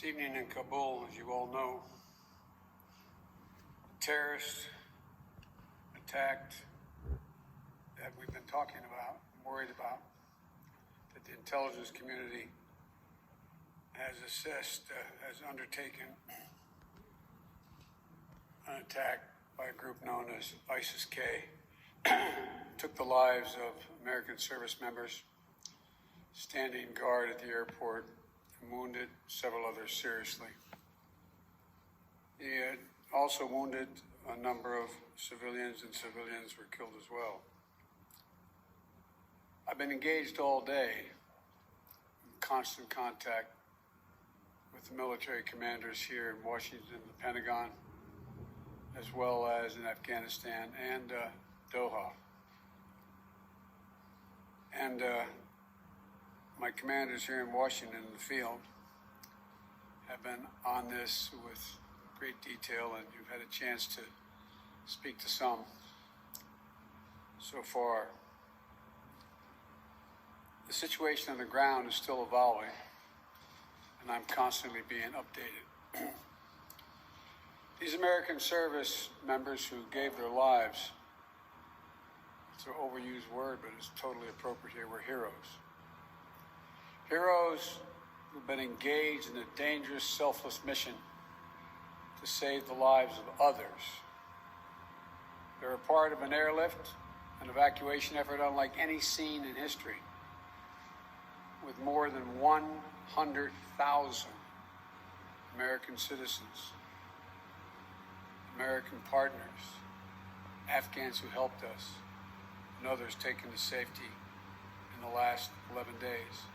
This evening in Kabul, as you all know, terrorists attacked that we've been talking about, worried about, that the intelligence community has assessed, has undertaken an attack by a group known as ISIS-K. Took the lives of American service members standing guard at the airport, and wounded several others seriously. He had also wounded a number of civilians, and civilians were killed as well. I've been engaged all day in constant contact with the military commanders here in Washington, the Pentagon, as well as in Afghanistan and Doha. And my commanders here in Washington in the field have been on this with great detail, and you've had a chance to speak to some so far. The situation on the ground is still evolving, and I'm constantly being updated. These American service members who gave their lives, it's an overused word, but it's totally appropriate here, were heroes. Heroes who've been engaged in a dangerous, selfless mission to save the lives of others. They're a part of an airlift, an evacuation effort unlike any seen in history, with more than 100,000 American citizens, American partners, Afghans who helped us, and others taken to safety in the last 11 days.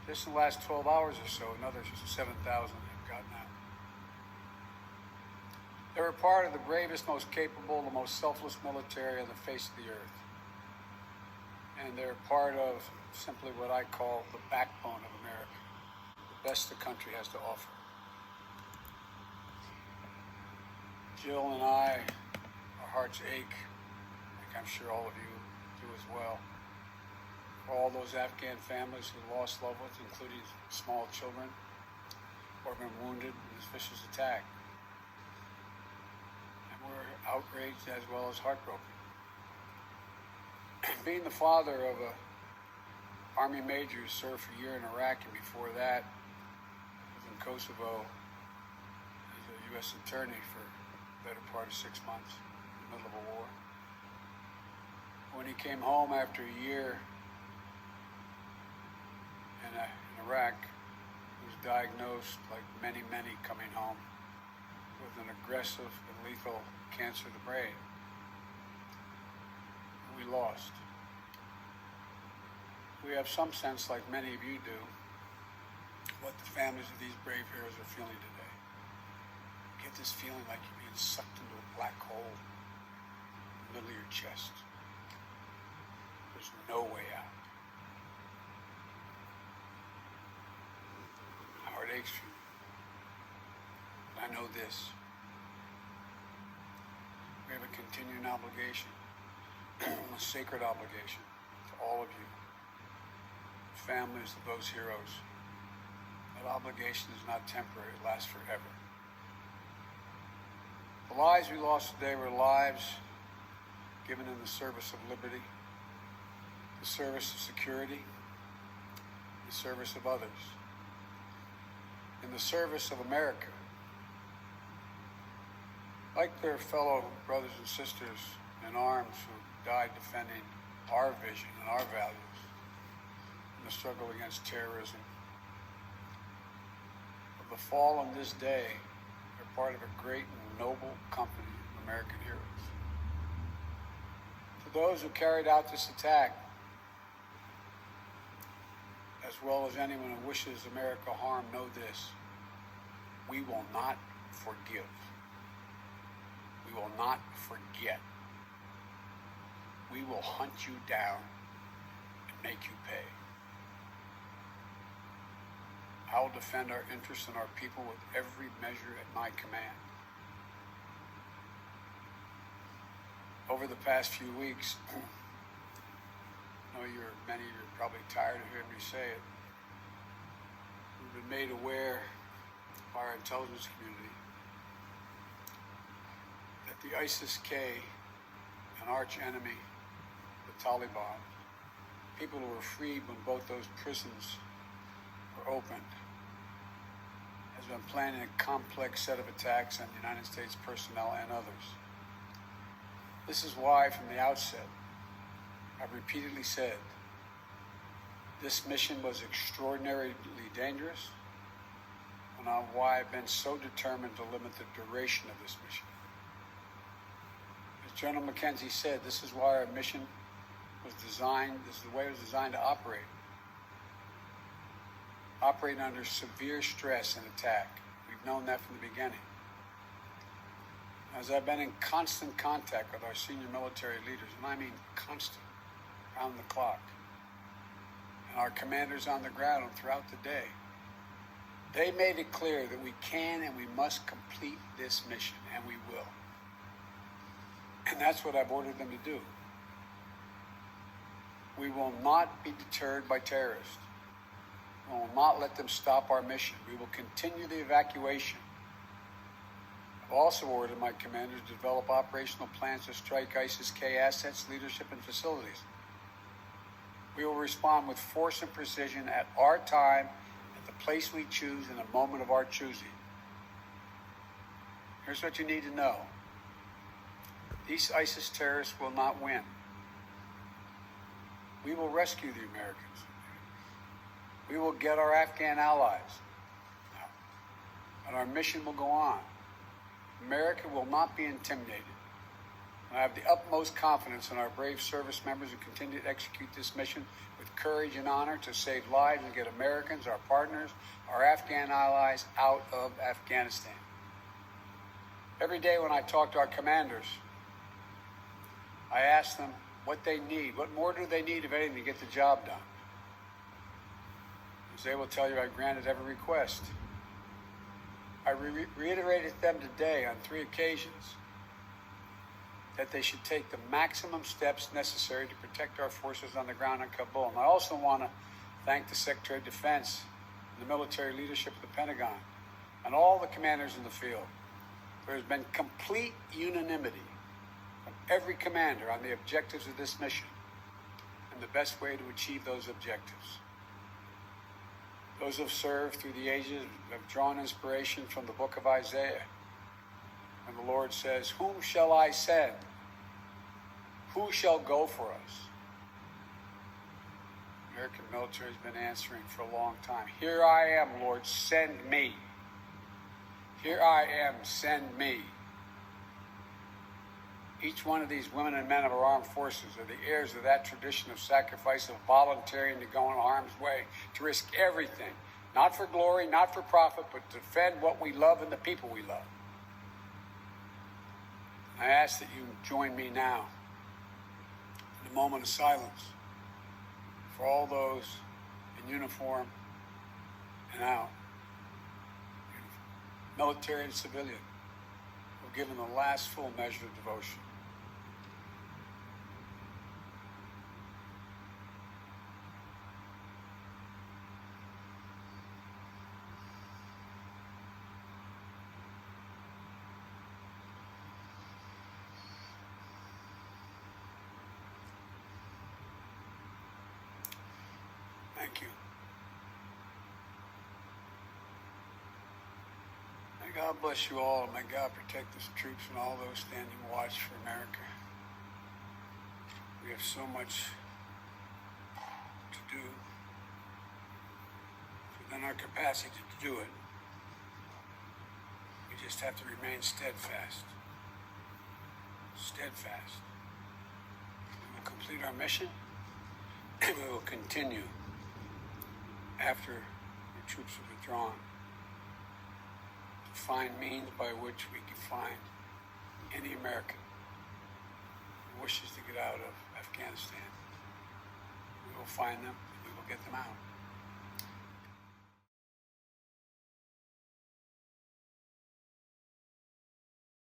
Just in the last 12 hours or so, another 7,000 have gotten out. They were part of the bravest, most capable, the most selfless military on the face of the earth. And they're part of simply what I call the backbone of America, the best the country has to offer. Jill and I, our hearts ache, like I'm sure all of you do as well, for all those Afghan families who lost loved ones, including small children, or been wounded in this vicious attack. And we're outraged as well as heartbroken. Being the father of a Army major who served for a year in Iraq, and before that was in Kosovo as a U.S. attorney for the better part of 6 months in the middle of a war. When he came home after a year in Iraq, he was diagnosed, like many coming home, with an aggressive and lethal cancer of the brain. We lost. We have some sense, like many of you do, what the families of these brave heroes are feeling today. You get this feeling like you're being sucked into a black hole in the middle of your chest. There's no way out. My heart aches for you. But I know this. We have a continuing obligation, a sacred obligation to all of you, families of those heroes. That obligation is not temporary, it lasts forever. The lives we lost today were lives given in the service of liberty, the service of security, the service of others, in the service of America. Like their fellow brothers and sisters in arms who died defending our vision and our values in the struggle against terrorism. Of the fall on this day, they're part of a great and noble company of American heroes. To those who carried out this attack, as well as anyone who wishes America harm, know this: we will not forgive. We will not forget. We will hunt you down and make you pay. I will defend our interests and our people with every measure at my command. Over the past few weeks, I know many of you are probably tired of hearing me say it. We've been made aware by our intelligence community that the ISIS-K, an arch enemy, the Taliban, people who were freed when both those prisons were opened, has been planning a complex set of attacks on United States personnel and others. This is why, from the outset, I've repeatedly said this mission was extraordinarily dangerous, and on why I've been so determined to limit the duration of this mission. As General McKenzie said, this is why our mission was designed, this is the way it was designed to operate. Operating under severe stress and attack. We've known that from the beginning. As I've been in constant contact with our senior military leaders, and I mean constant, around the clock, and our commanders on the ground and throughout the day, they made it clear that we can and we must complete this mission, and we will. And that's what I've ordered them to do. We will not be deterred by terrorists. We will not let them stop our mission. We will continue the evacuation. I've also ordered my commanders to develop operational plans to strike ISIS-K assets, leadership, and facilities. We will respond with force and precision at our time, at the place we choose, in a moment of our choosing. Here's what you need to know. These ISIS terrorists will not win. We will rescue the Americans. We will get our Afghan allies out, and our mission will go on. America will not be intimidated. And I have the utmost confidence in our brave service members who continue to execute this mission with courage and honor to save lives and get Americans, our partners, our Afghan allies out of Afghanistan. Every day when I talk to our commanders, I ask them what they need. What more do they need, if anything, to get the job done? As they will tell you, I granted every request. I reiterated to them today on 3 occasions that they should take the maximum steps necessary to protect our forces on the ground in Kabul. And I also want to thank the Secretary of Defense, the military leadership of the Pentagon, and all the commanders in the field. There has been complete unanimity from every commander on the objectives of this mission and the best way to achieve those objectives. Those who have served through the ages have drawn inspiration from the book of Isaiah. And the Lord says, "Whom shall I send? Who shall go for us?" The American military has been answering for a long time. "Here I am, Lord, send me. Here I am, send me." Each one of these women and men of our armed forces are the heirs of that tradition of sacrifice, of volunteering to go in harm's way, to risk everything, not for glory, not for profit, but to defend what we love and the people we love. I ask that you join me now in a moment of silence for all those in uniform and out, military and civilian, who have given the last full measure of devotion. Thank you. May God bless you all, and may God protect the troops and all those standing watch for America. We have so much to do within our capacity to do it. We just have to remain steadfast. Steadfast. We will complete our mission, and we will continue after the troops are withdrawn to find means by which we can find any American who wishes to get out of Afghanistan. We will find them, and we will get them out.